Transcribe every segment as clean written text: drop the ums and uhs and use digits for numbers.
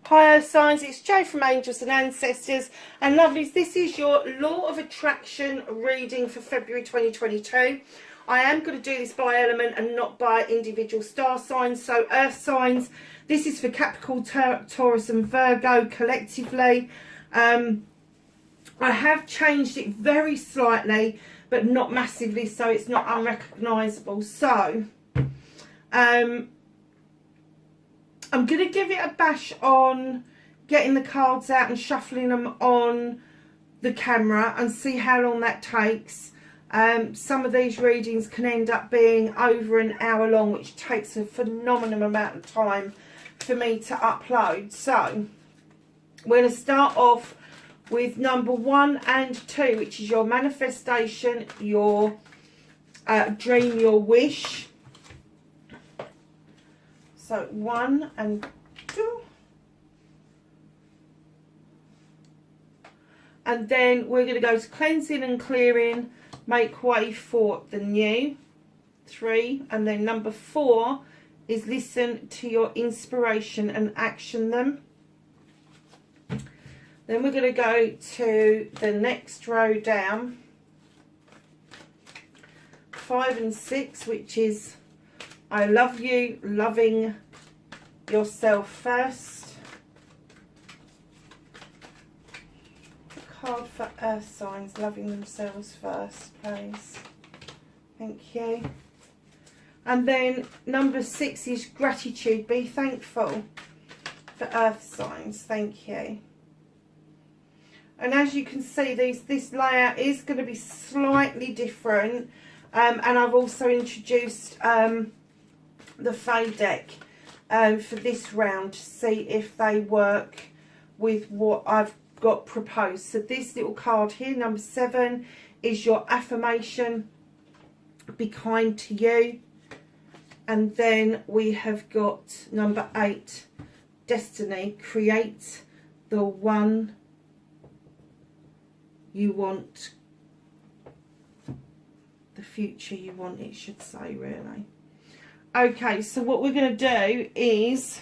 Hi Earth signs, it's Jo from Angels and Ancestors, and lovelies, this is your Law of Attraction reading for February 2022. I am going to do this by element and not by individual star signs. So Earth signs, this is for Capricorn, Taurus and Virgo collectively. I have changed it very slightly, but not massively, so it's not unrecognisable. So I'm going to give it a bash on getting the cards out and shuffling them on the camera and see how long that takes. Some of these readings can end up being over an hour long, which takes a phenomenal amount of time for me to upload. So we're going to start off with number 1 and 2, which is your manifestation, your dream, your wish. So 1 and 2. And then we're going to go to cleansing and clearing, make way for the new. 3. And then number 4 is listen to your inspiration and action them. Then we're going to go to the next row down. 5 and 6, which is I love you, loving yourself first. Card for Earth signs, loving themselves first, please. Thank you. And then number 6 is gratitude, be thankful, for Earth signs. Thank you. And as you can see, this layout is going to be slightly different. And I've also introduced the Fae deck for this round to see if they work with what I've got proposed. So this little card here, number 7, is your affirmation, be kind to you. And then we have got number 8, destiny, create the one you want, the future you want, it should say, really. Okay, so what we're going to do is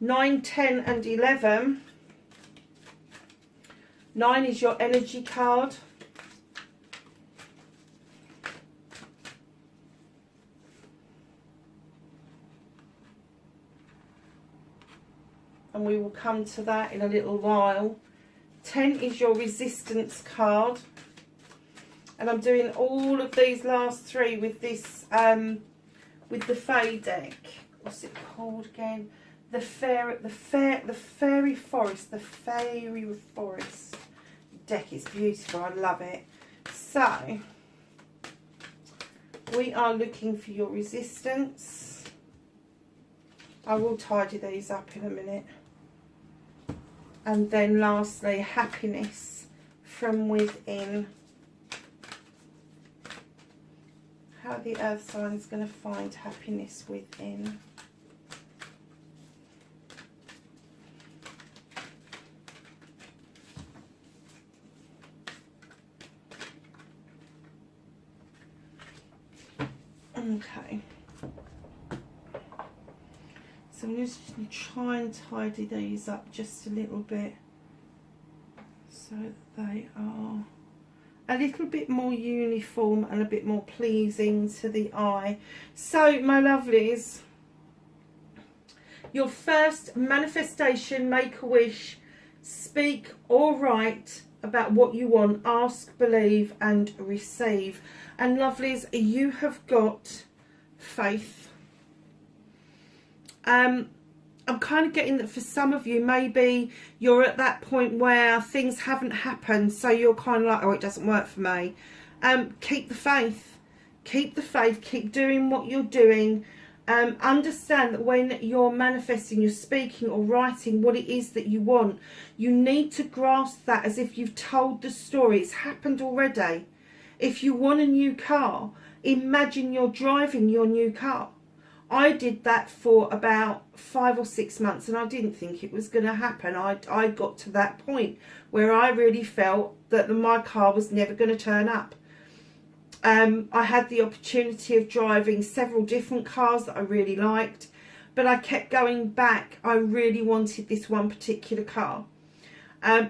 9, 10 and 11. 9 is your energy card. And we will come to that in a little while. 10 is your resistance card. And I'm doing all of these last 3 with this with the Fae deck. What's it called again? The fairy forest deck. Is beautiful. I love it. So we are looking for your resistance. I will tidy these up in a minute. And then lastly, happiness from within. How the Earth sign is going to find happiness within. Okay. So I'm just going to try and tidy these up just a little bit so that they are a little bit more uniform and a bit more pleasing to the eye. So my lovelies, your first manifestation, make a wish, speak or write about what you want, ask, believe and receive. And lovelies, you have got faith. I'm kind of getting that for some of you, maybe you're at that point where things haven't happened, so you're kind of like, oh, it doesn't work for me. Keep the faith. Keep the faith. Keep doing what you're doing. Understand that when you're manifesting, you're speaking or writing what it is that you want, you need to grasp that as if you've told the story. It's happened already. If you want a new car, imagine you're driving your new car. I did that for about 5 or 6 months and I didn't think it was going to happen. I got to that point where I really felt that my car was never going to turn up. I had the opportunity of driving several different cars that I really liked, but I kept going back. I really wanted this one particular car.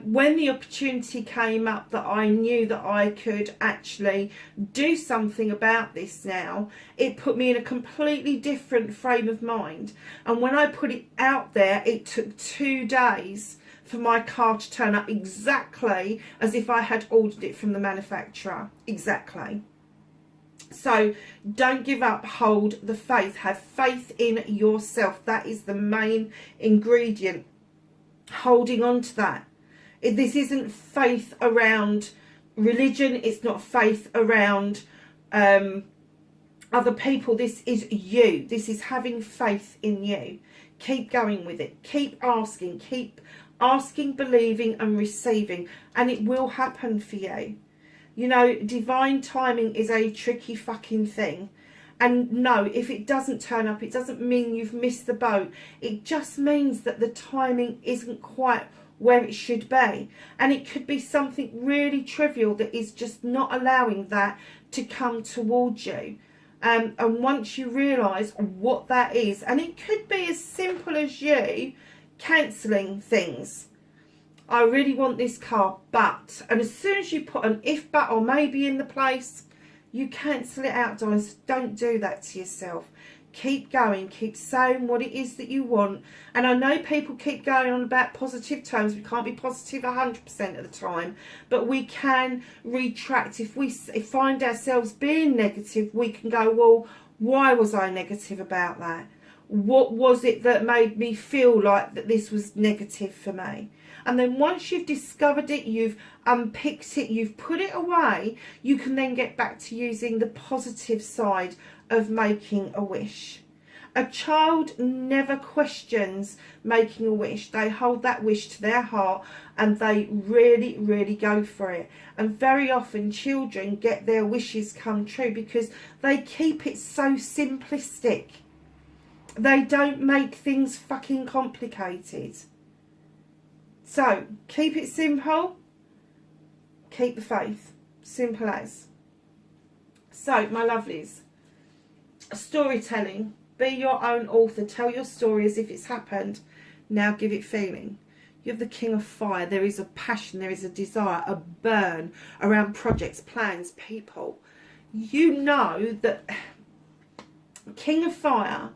When the opportunity came up that I knew that I could actually do something about this now, it put me in a completely different frame of mind. And when I put it out there, it took 2 days for my car to turn up exactly as if I had ordered it from the manufacturer. Exactly. So don't give up, hold the faith, have faith in yourself. That is the main ingredient, holding on to that. This isn't faith around religion, it's not faith around other people. This is you. This is having faith in you. Keep going with it. Keep asking, believing and receiving, and it will happen for you. You know, divine timing is a tricky fucking thing. And no, if it doesn't turn up, it doesn't mean you've missed the boat. It just means that the timing isn't quite where it should be. And it could be something really trivial that is just not allowing that to come towards you. And once you realise what that is, and it could be as simple as you cancelling things. I really want this car, but, and as soon as you put an if, but, or maybe in the place, you cancel it out, darling. So don't do that to yourself. Keep going, keep saying what it is that you want. And I know people keep going on about positive terms. We can't be positive 100% of the time, but we can retract. If we find ourselves being negative, we can go, well, why was I negative about that? What was it that made me feel like that this was negative for me? And then once you've discovered it, you've unpicked it, you've put it away, you can then get back to using the positive side of making a wish. A child never questions making a wish. They hold that wish to their heart and they really, really go for it. And very often children get their wishes come true because they keep it so simplistic. They don't make things fucking complicated. So, keep it simple, keep the faith, simple as. So, my lovelies, storytelling, be your own author, tell your story as if it's happened, now give it feeling. You have the King of Fire, there is a passion, there is a desire, a burn around projects, plans, people. You know that King of Fire,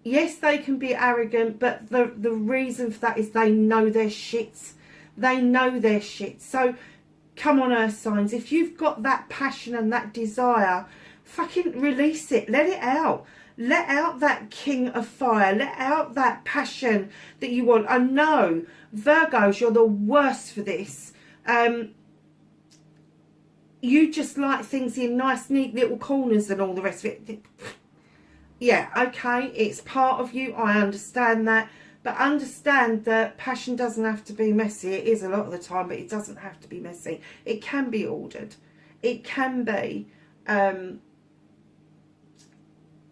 yes, they can be arrogant, but the reason for that is they know their shit. They know their shit. So, come on, Earth signs. If you've got that passion and that desire, fucking release it. Let it out. Let out that King of Fire. Let out that passion that you want. I know, Virgos, you're the worst for this. You just like things in nice, neat little corners and all the rest of it. Yeah, okay, it's part of you, I understand that, but understand that passion doesn't have to be messy. It is a lot of the time, but it doesn't have to be messy. It can be ordered. It can be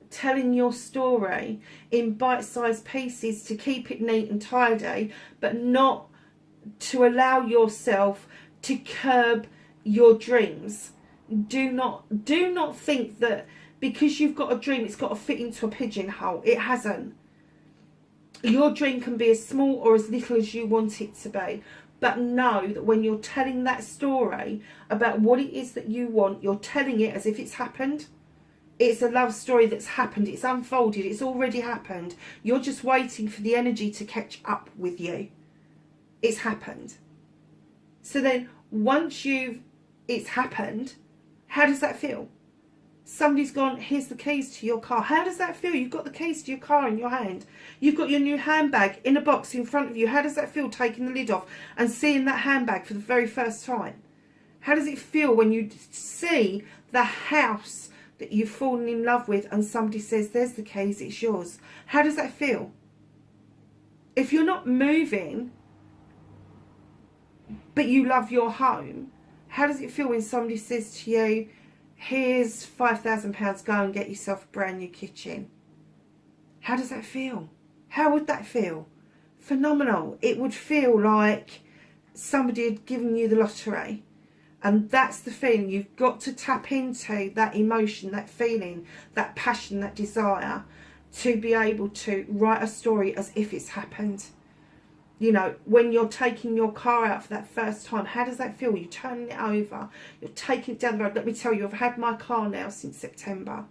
telling your story in bite-sized pieces to keep it neat and tidy, but not to allow yourself to curb your dreams. Do not think that because you've got a dream, it's got to fit into a pigeonhole. It hasn't. Your dream can be as small or as little as you want it to be. But know that when you're telling that story about what it is that you want, you're telling it as if it's happened. It's a love story that's happened. It's unfolded. It's already happened. You're just waiting for the energy to catch up with you. It's happened. So then once it's happened, how does that feel? Somebody's gone, here's the keys to your car. How does that feel? You've got the keys to your car in your hand. You've got your new handbag in a box in front of you. How does that feel, taking the lid off and seeing that handbag for the very first time? How does it feel when you see the house that you've fallen in love with and somebody says, there's the keys, it's yours? How does that feel? If you're not moving, but you love your home, how does it feel when somebody says to you, here's £5,000, go and get yourself a brand new kitchen? How does that feel? How would that feel? Phenomenal. It would feel like somebody had given you the lottery. And that's the feeling. You've got to tap into that emotion, that feeling, that passion, that desire to be able to write a story as if it's happened. You know, when you're taking your car out for that first time, how does that feel? You're turning it over, you're taking it down the road. Let me tell you, I've had my car now since September.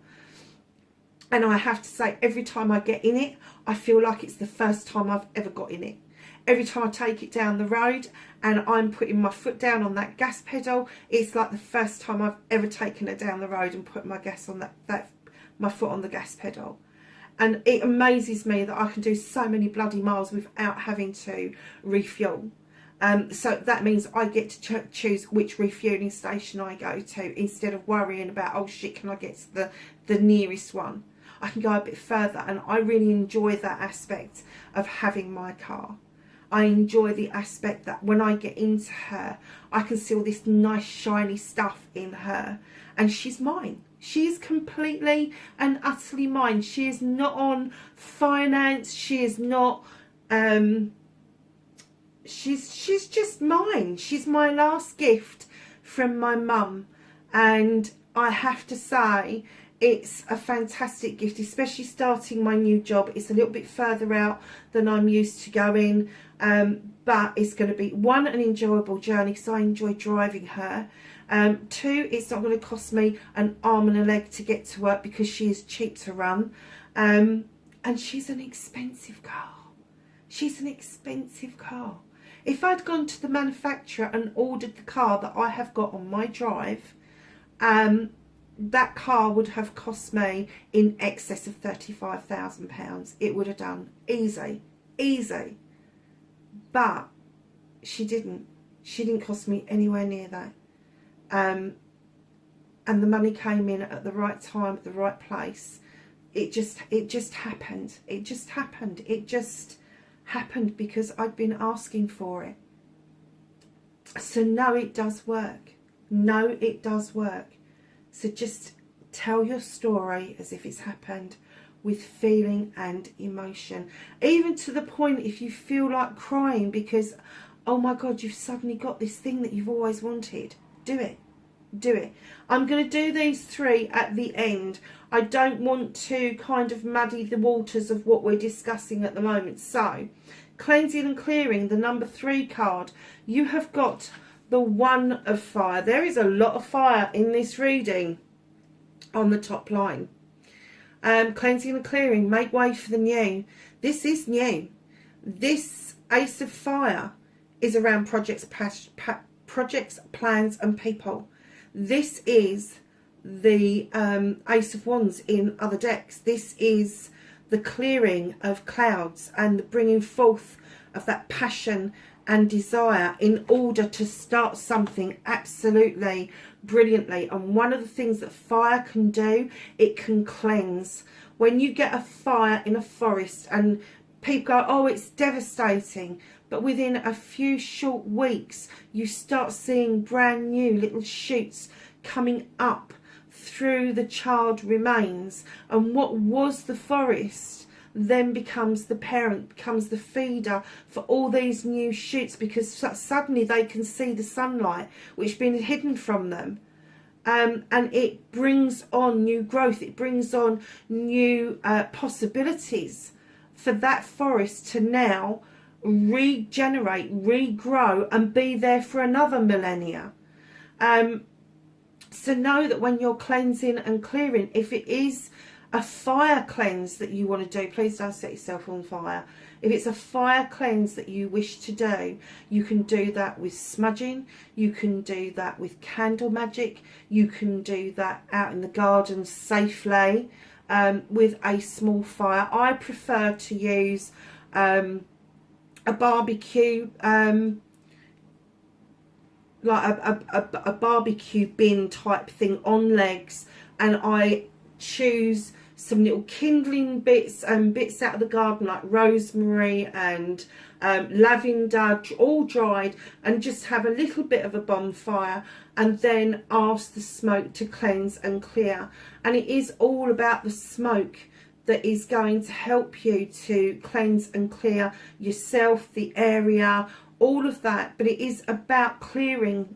And I have to say, every time I get in it, I feel like it's the first time I've ever got in it. Every time I take it down the road and I'm putting my foot down on that gas pedal, it's like the first time I've ever taken it down the road and put my gas on my foot on the gas pedal. And it amazes me that I can do so many bloody miles without having to refuel. So that means I get to choose which refueling station I go to, instead of worrying about, oh shit, can I get to the nearest one? I can go a bit further, and I really enjoy that aspect of having my car. I enjoy the aspect that when I get into her, I can see all this nice shiny stuff in her, and she's mine. She is completely and utterly mine. She is not on finance. She is not, she's just mine. She's my last gift from my mum. And I have to say, it's a fantastic gift, especially starting my new job. It's a little bit further out than I'm used to going. But it's going to be, one, an enjoyable journey because I enjoy driving her. Two, it's not going to cost me an arm and a leg to get to work because she is cheap to run. And she's an expensive car. She's an expensive car. If I'd gone to the manufacturer and ordered the car that I have got on my drive, that car would have cost me in excess of £35,000. It would have done. Easy. Easy. But she didn't. She didn't cost me anywhere near that. And the money came in at the right time, at the right place. It just happened. It just happened. It just happened because I'd been asking for it. So no, it does work. No, it does work. So just tell your story as if it's happened, with feeling and emotion. Even to the point if you feel like crying because, oh my God, you've suddenly got this thing that you've always wanted. Do it. Do it. I'm going to do these three at the end. I don't want to kind of muddy the waters of what we're discussing at the moment. So, cleansing and clearing, the number 3 card. You have got the 1 of fire. There is a lot of fire in this reading on the top line. Cleansing and clearing, make way for the new. This is new. This Ace of Fire is around projects, plans and people. This is the Ace of Wands in other decks. This is the clearing of clouds and the bringing forth of that passion and desire in order to start something absolutely brilliantly. And one of the things that fire can do, it can cleanse. When you get a fire in a forest and people go, oh, it's devastating, but within a few short weeks you start seeing brand new little shoots coming up through the charred remains, and what was the forest then becomes the parent, becomes the feeder for all these new shoots, because suddenly they can see the sunlight which has been hidden from them. And it brings on new growth, it brings on new possibilities for that forest to now regenerate, regrow and be there for another millennia. So know that when you're cleansing and clearing, if it is a fire cleanse that you want to do, please don't set yourself on fire. If it's a fire cleanse that you wish to do, you can do that with smudging, you can do that with candle magic, you can do that out in the garden safely with a small fire. I prefer to use a barbecue, like a barbecue bin type thing on legs, and I choose some little kindling bits and bits out of the garden like rosemary and lavender, all dried, and just have a little bit of a bonfire and then ask the smoke to cleanse and clear. And it is all about the smoke that is going to help you to cleanse and clear yourself, the area, all of that. But it is about clearing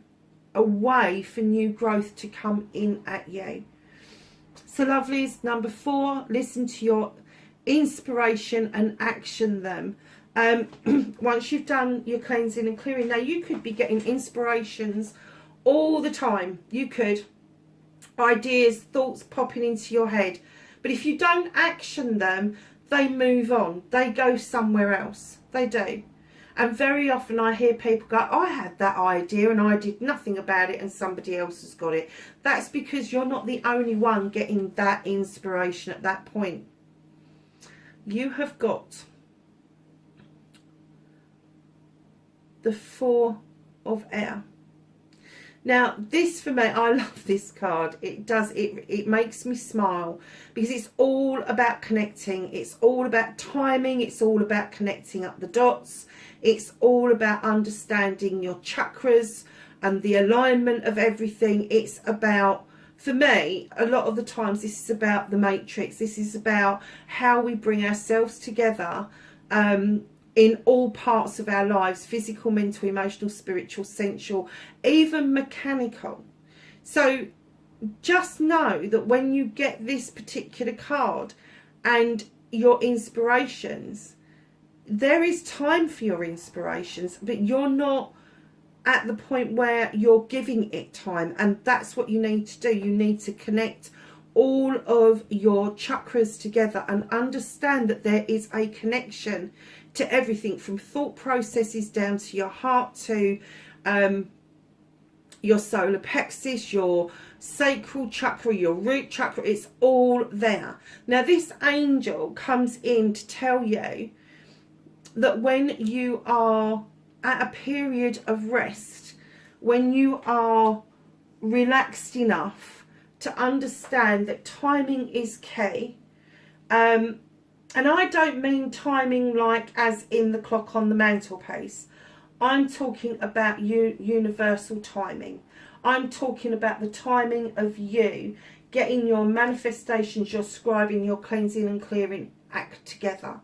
a way for new growth to come in at you. So lovelies, number 4, listen to your inspiration and action them. Once you've done your cleansing and clearing, now you could be getting inspirations all the time. You could, ideas, thoughts popping into your head, but if you don't action them, they move on, they go somewhere else. They do. And very often I hear people go, I had that idea and I did nothing about it and somebody else has got it. That's because you're not the only one getting that inspiration at that point. You have got the Four of Air. Now this, for me, I love this card. It makes me smile because it's all about connecting. It's all about timing. It's all about connecting up the dots. It's all about understanding your chakras and the alignment of everything. It's about, for me, a lot of the times this is about the matrix. This is about how we bring ourselves together in all parts of our lives, physical, mental, emotional, spiritual, sensual, even mechanical. So just know that when you get this particular card and your inspirations, there is time for your inspirations, but you're not at the point where you're giving it time, and that's what you need to do. You need to connect all of your chakras together and understand that there is a connection to everything, from thought processes down to your heart, to your solar plexus, your sacral chakra, your root chakra. It's all there. Now this angel comes in to tell you that when you are at a period of rest, when you are relaxed enough to understand that timing is key, and I don't mean timing like as in the clock on the mantelpiece. I'm talking about universal timing. I'm talking about the timing of you getting your manifestations, your scribing, your cleansing and clearing act together.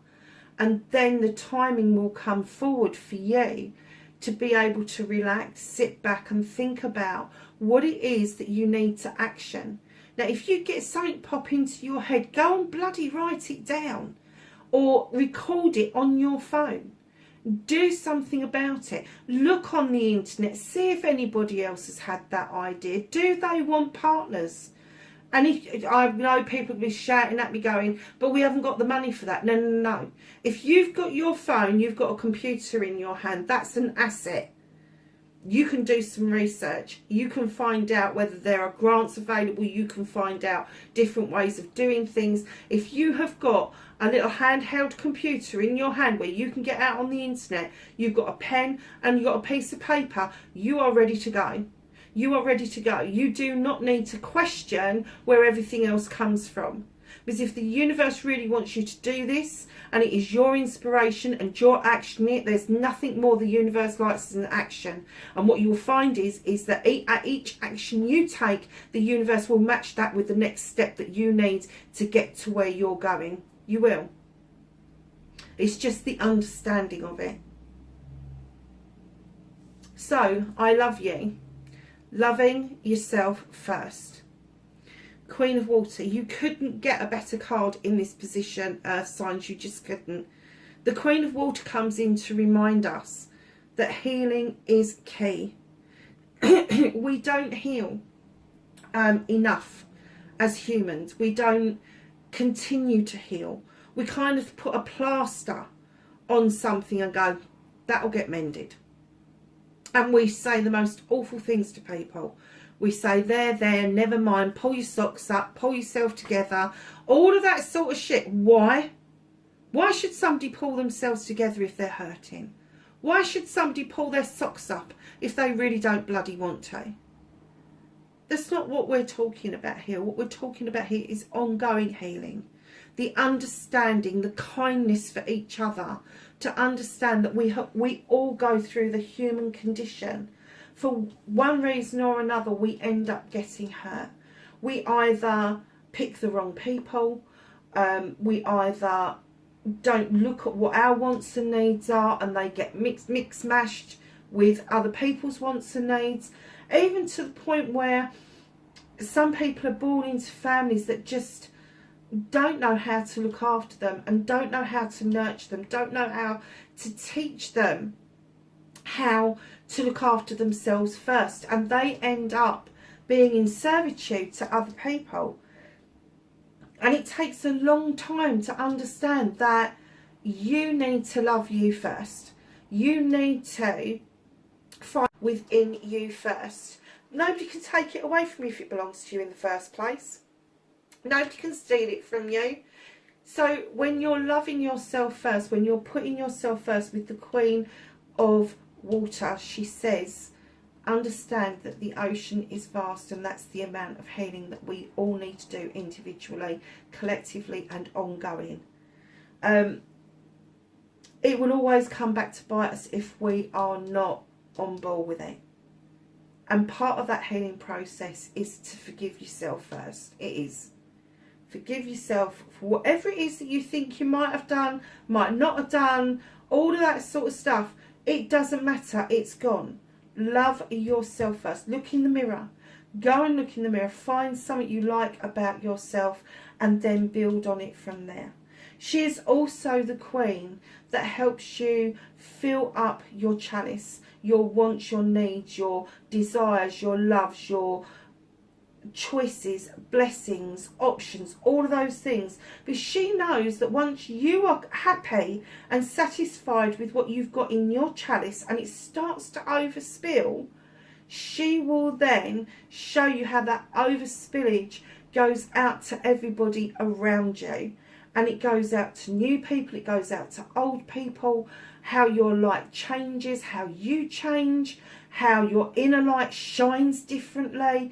And then the timing will come forward for you to be able to relax, sit back and think about what it is that you need to action. Now, if you get something pop into your head, go and bloody write it down or record it on your phone. Do something about it. Look on the internet, see if anybody else has had that idea. Do they want partners? And if, I know people will be shouting at me going, but we haven't got the money for that. No, no, no. If you've got your phone, you've got a computer in your hand, that's an asset. You can do some research. You can find out whether there are grants available. You can find out different ways of doing things. If you have got a little handheld computer in your hand where you can get out on the internet, you've got a pen and you've got a piece of paper, you are ready to go. You are ready to go. You do not need to question where everything else comes from. Because if the universe really wants you to do this, and it is your inspiration and you're actioning it, there's nothing more the universe likes than action. And what you will find is that at each action you take, the universe will match that with the next step that you need to get to where you're going. You will. It's just the understanding of it. So, I love you. Loving yourself first. Queen of Water, you couldn't get a better card in this position, Earth signs, you just couldn't. The Queen of Water comes in to remind us that healing is key. We don't heal enough as humans. We don't continue to heal. We kind of put a plaster on something and go, that'll get mended. And we say the most awful things to people. We say, there, never mind, pull your socks up, pull yourself together, all of that sort of shit. Why? Why should somebody pull themselves together if they're hurting? Why should somebody pull their socks up if they really don't bloody want to? That's not what we're talking about here. What we're talking about here is ongoing healing. The understanding, the kindness for each other, to understand that we all go through the human condition. For one reason or another, we end up getting hurt. We either pick the wrong people, we either don't look at what our wants and needs are, and they get mixed-mashed with other people's wants and needs, even to the point where some people are born into families that just don't know how to look after them and don't know how to nurture them, don't know how to teach them how to look after themselves first, and they end up being in servitude to other people. And it takes a long time to understand that you need to love you first. You need to find within you first. Nobody can take it away from you if it belongs to you in the first place. Nobody can steal it from you. So when you're loving yourself first, when you're putting yourself first with the Queen of Water, she says, understand that the ocean is vast, and that's the amount of healing that we all need to do individually, collectively and ongoing. It will always come back to bite us if we are not on board with it. And part of that healing process is to forgive yourself first. It is. Forgive yourself for whatever it is that you think you might have done, might not have done, all of that sort of stuff. It doesn't matter. It's gone. Love yourself first. Look in the mirror. Go and look in the mirror. Find something you like about yourself and then build on it from there. She is also the Queen that helps you fill up your chalice, your wants, your needs, your desires, your loves, your choices, blessings, options, all of those things. But she knows that once you are happy and satisfied with what you've got in your chalice and it starts to overspill, she will then show you how that overspillage goes out to everybody around you. And it goes out to new people, it goes out to old people, how your light changes, how you change, how your inner light shines differently,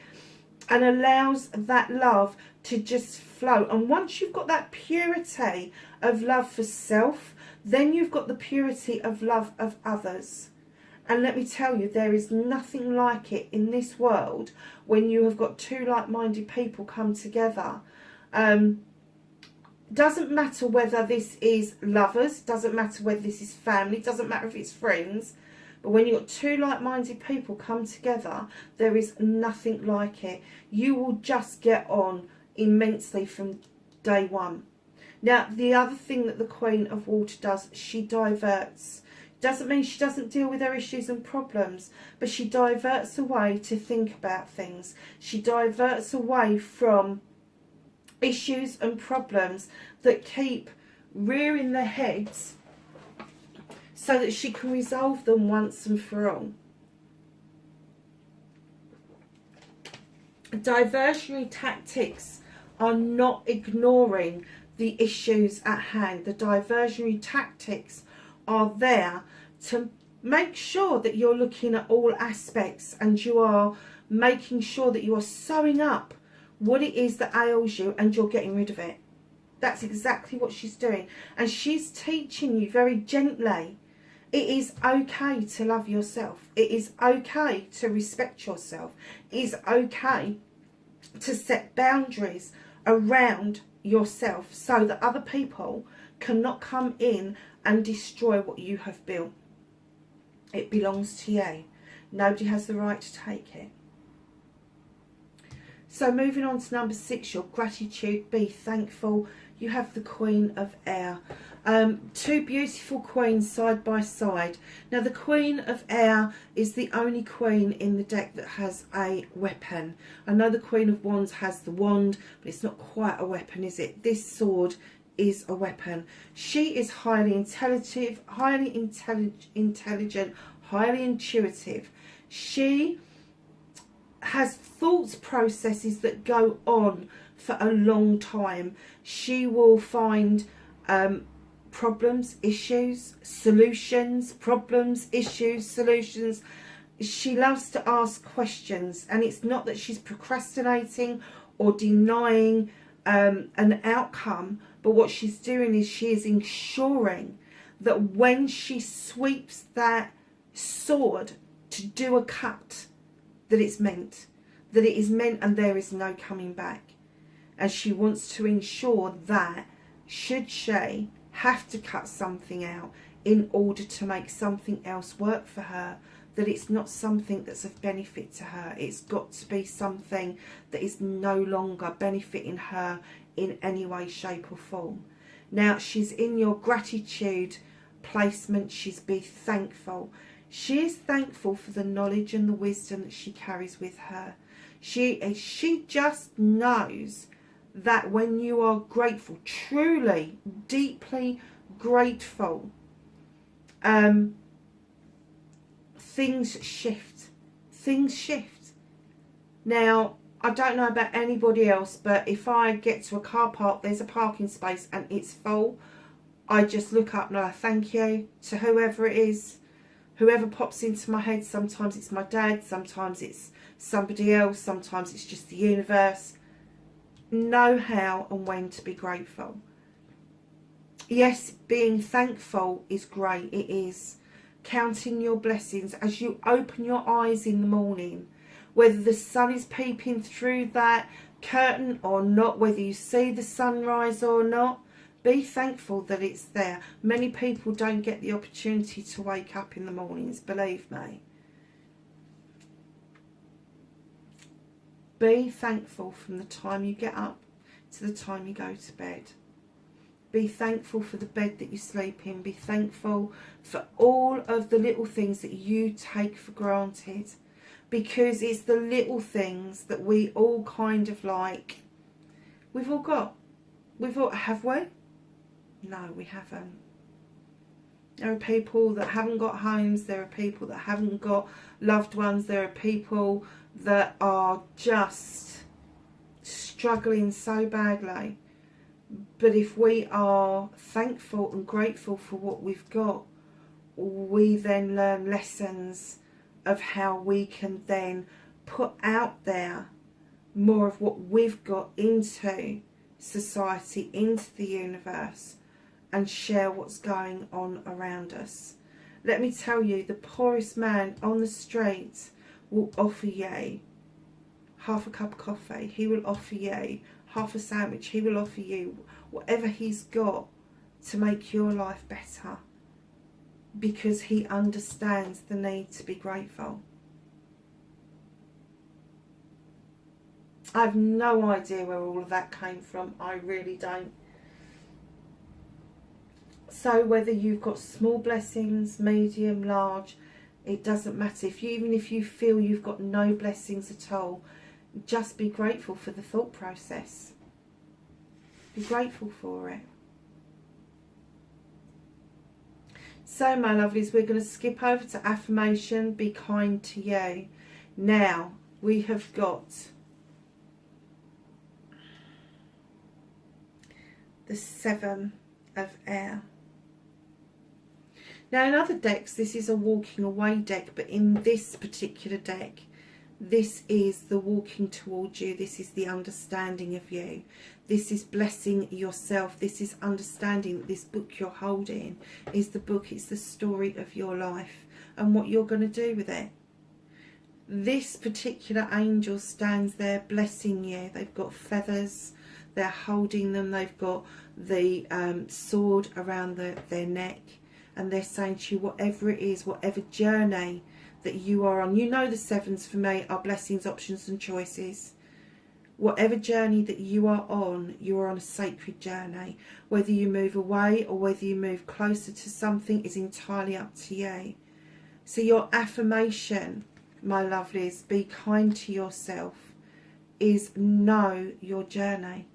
and allows that love to just flow. And once you've got that purity of love for self, then you've got the purity of love of others. And let me tell you, there is nothing like it in this world when you have got two like-minded people come together. Doesn't matter whether this is lovers, doesn't matter whether this is family, doesn't matter if it's friends, but when you've got two like-minded people come together, there is nothing like it. You will just get on immensely from day one. Now, the other thing that the Queen of Water does, she diverts. Doesn't mean she doesn't deal with her issues and problems, but she diverts away to think about things. She diverts away from issues and problems that keep rearing their heads so that she can resolve them once and for all. Diversionary tactics are not ignoring the issues at hand. The diversionary tactics are there to make sure that you're looking at all aspects and you are making sure that you are sewing up what it is that ails you and you're getting rid of it. That's exactly what she's doing. And she's teaching you very gently, it is okay to love yourself. It is okay to respect yourself. It is okay to set boundaries around yourself so that other people cannot come in and destroy what you have built. It belongs to you. Nobody has the right to take it. So moving on to number 6, your gratitude, be thankful. You have the Queen of Air. Two beautiful queens side by side. Now the Queen of Air is the only queen in the deck that has a weapon. I know the Queen of Wands has the wand, but it's not quite a weapon, is it? This sword is a weapon. She is highly intelligent, highly intuitive. She has thought processes that go on for a long time. She will find problems, issues, solutions, problems, issues, solutions. She loves to ask questions, and it's not that she's procrastinating or denying an outcome, but what she's doing is she is ensuring that when she sweeps that sword to do a cut, that it's meant, that it is meant and there is no coming back. And she wants to ensure that should she have to cut something out in order to make something else work for her, that it's not something that's of benefit to her. It's got to be something that is no longer benefiting her in any way, shape or form. Now, she's in your gratitude placement. She's be thankful. She is thankful for the knowledge and the wisdom that she carries with her. She just knows that when you are grateful, truly, deeply grateful, things shift. Things shift. Now, I don't know about anybody else, but if I get to a car park, there's a parking space and it's full, I just look up and I thank you to whoever it is, whoever pops into my head. Sometimes it's my dad, sometimes it's somebody else, sometimes it's just the universe. Know how and when to be grateful. Yes, being thankful is great, it is. Counting your blessings as you open your eyes in the morning, whether the sun is peeping through that curtain or not, whether you see the sunrise or not, be thankful that it's there. Many people don't get the opportunity to wake up in the mornings, believe me. Be thankful from the time you get up to the time you go to bed. Be thankful for the bed that you sleep in. Be thankful for all of the little things that you take for granted. Because it's the little things that we all kind of like. We've all got. Have we? No, we haven't. There are people that haven't got homes. There are people that haven't got loved ones. There are people that are just struggling so badly. But if we are thankful and grateful for what we've got, we then learn lessons of how we can then put out there more of what we've got into society, into the universe, and share what's going on around us. Let me tell you, the poorest man on the street will offer you half a cup of coffee. He will offer you half a sandwich. He will offer you whatever he's got to make your life better, because he understands the need to be grateful. I have no idea where all of that came from. I really don't. So whether you've got small blessings, medium, large, it doesn't matter. Even if you feel you've got no blessings at all, just be grateful for the thought process. Be grateful for it. So, my lovelies, we're going to skip over to affirmation, be kind to you. Now, we have got the 7 of air. Now, in other decks, this is a walking away deck, but in this particular deck, this is the walking towards you. This is the understanding of you. This is blessing yourself. This is understanding that this book you're holding is the book, it's the story of your life and what you're going to do with it. This particular angel stands there blessing you. They've got feathers, they're holding them, they've got the sword around their neck, and they're saying to you, whatever it is, whatever journey that you are on. You know the 7s for me are blessings, options and choices. Whatever journey that you are on a sacred journey. Whether you move away or whether you move closer to something is entirely up to you. So your affirmation, my lovelies, be kind to yourself, is know your journey.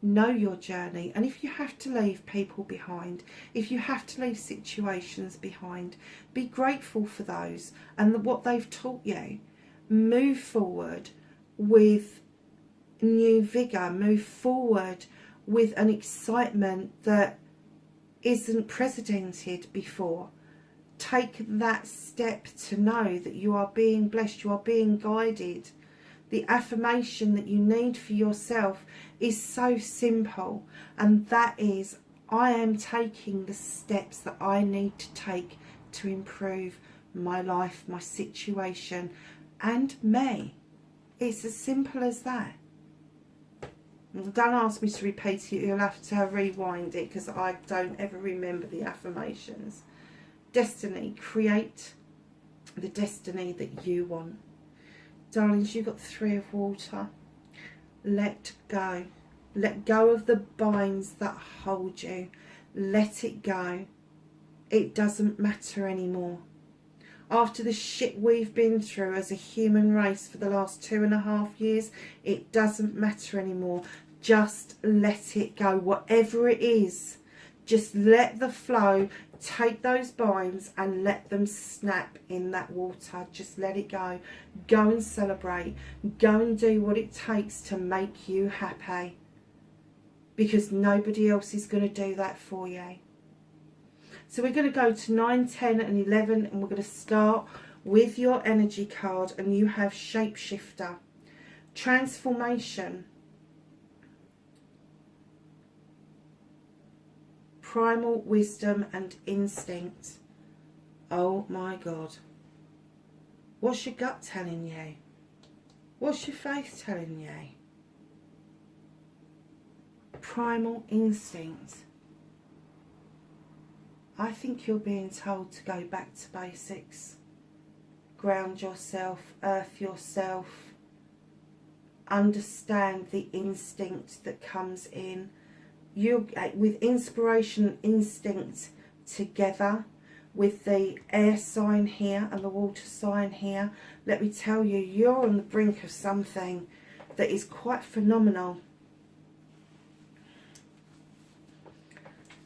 Know your journey. And if you have to leave people behind, if you have to leave situations behind, be grateful for those and what they've taught you. Move forward with new vigour. Move forward with an excitement that isn't precedented before. Take that step to know that you are being blessed, you are being guided. The affirmation that you need for yourself is so simple, and that is, I am taking the steps that I need to take to improve my life, my situation, and me. It's as simple as that. Don't ask me to repeat it, you'll have to rewind it because I don't ever remember the affirmations. Destiny, create the destiny that you want. Darlings, you've got 3 of water. Let go. Let go of the binds that hold you. Let it go. It doesn't matter anymore. After the shit we've been through as a human race for the last 2.5 years, it doesn't matter anymore. Just let it go. Whatever it is, just let the flow take those binds and let them snap in that water. Just let it go. Go and celebrate. Go and do what it takes to make you happy. Because nobody else is going to do that for you. So we're going to go to 9, 10 and 11, and we're going to start with your energy card, and you have Shapeshifter, Transformation, Primal Wisdom and Instinct. Oh my God. What's your gut telling you? What's your faith telling you? Primal Instinct. I think you're being told to go back to basics. Ground yourself, earth yourself. Understand the instinct that comes in. You, with inspiration and instinct together, with the air sign here and the water sign here, let me tell you, you're on the brink of something that is quite phenomenal.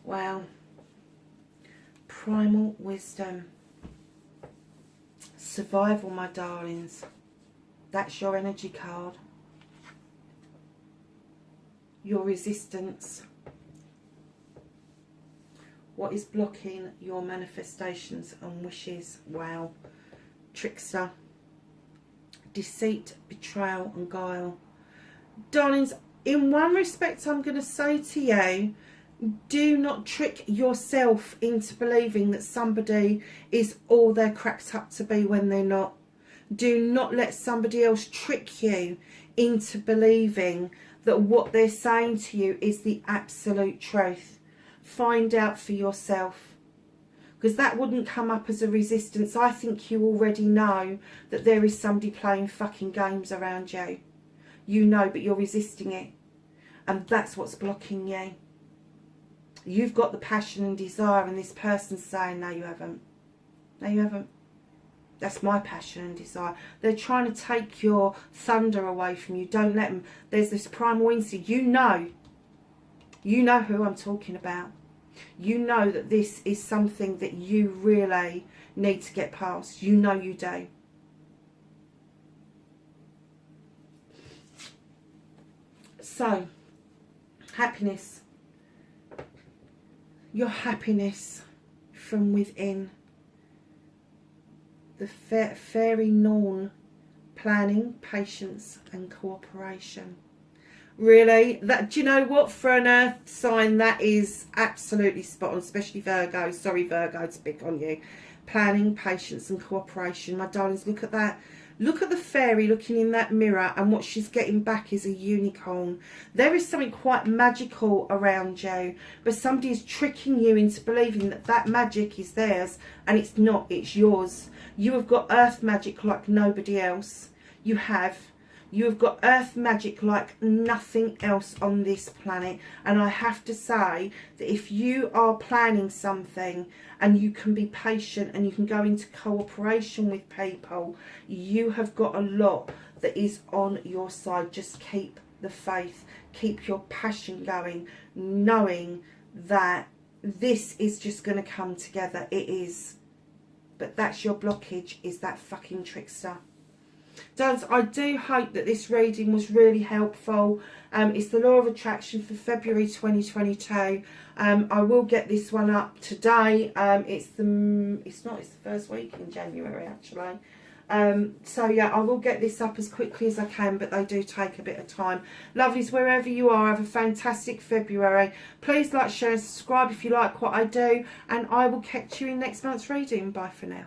Wow. Primal Wisdom. Survival, my darlings. That's your energy card. Your resistance. What is blocking your manifestations and wishes? Wow. Trickster. Deceit, betrayal and guile. Darlings, in one respect I'm going to say to you, do not trick yourself into believing that somebody is all they're cracked up to be when they're not. Do not let somebody else trick you into believing that what they're saying to you is the absolute truth. Find out for yourself, because that wouldn't come up as a resistance. I think you already know that there is somebody playing fucking games around you. You know, but you're resisting it, and that's what's blocking you. You've got the passion and desire, and this person's saying, no, you haven't. No, you haven't. That's my passion and desire. They're trying to take your thunder away from you. Don't let them. There's this primal instinct. You know who I'm talking about. You know that this is something that you really need to get past. You know you do. So, happiness. Your happiness from within. The fairy Norn. Planning, patience and cooperation. Really, that, do you know what, for an earth sign that is absolutely spot on, especially Virgo. Sorry Virgo to pick on you. Planning, patience and cooperation. My darlings, look at that. Look at the fairy looking in that mirror, and what she's getting back is a unicorn. There is something quite magical around you, but somebody is tricking you into believing that that magic is theirs, and it's not, it's yours. You have got earth magic like nobody else. You have got earth magic like nothing else on this planet. And I have to say that if you are planning something and you can be patient and you can go into cooperation with people, you have got a lot that is on your side. Just keep the faith, keep your passion going, knowing that this is just going to come together. It is. But that's your blockage, is that fucking trickster. Darlings, I do hope that this reading was really helpful. It's the Law of Attraction for February 2022. I will get this one up today. It's the first week in January actually. So yeah, I will get this up as quickly as I can, but they do take a bit of time. Lovelies, wherever you are, have a fantastic February. Please like, share and subscribe if you like what I do, and I will catch you in next month's reading. Bye for now.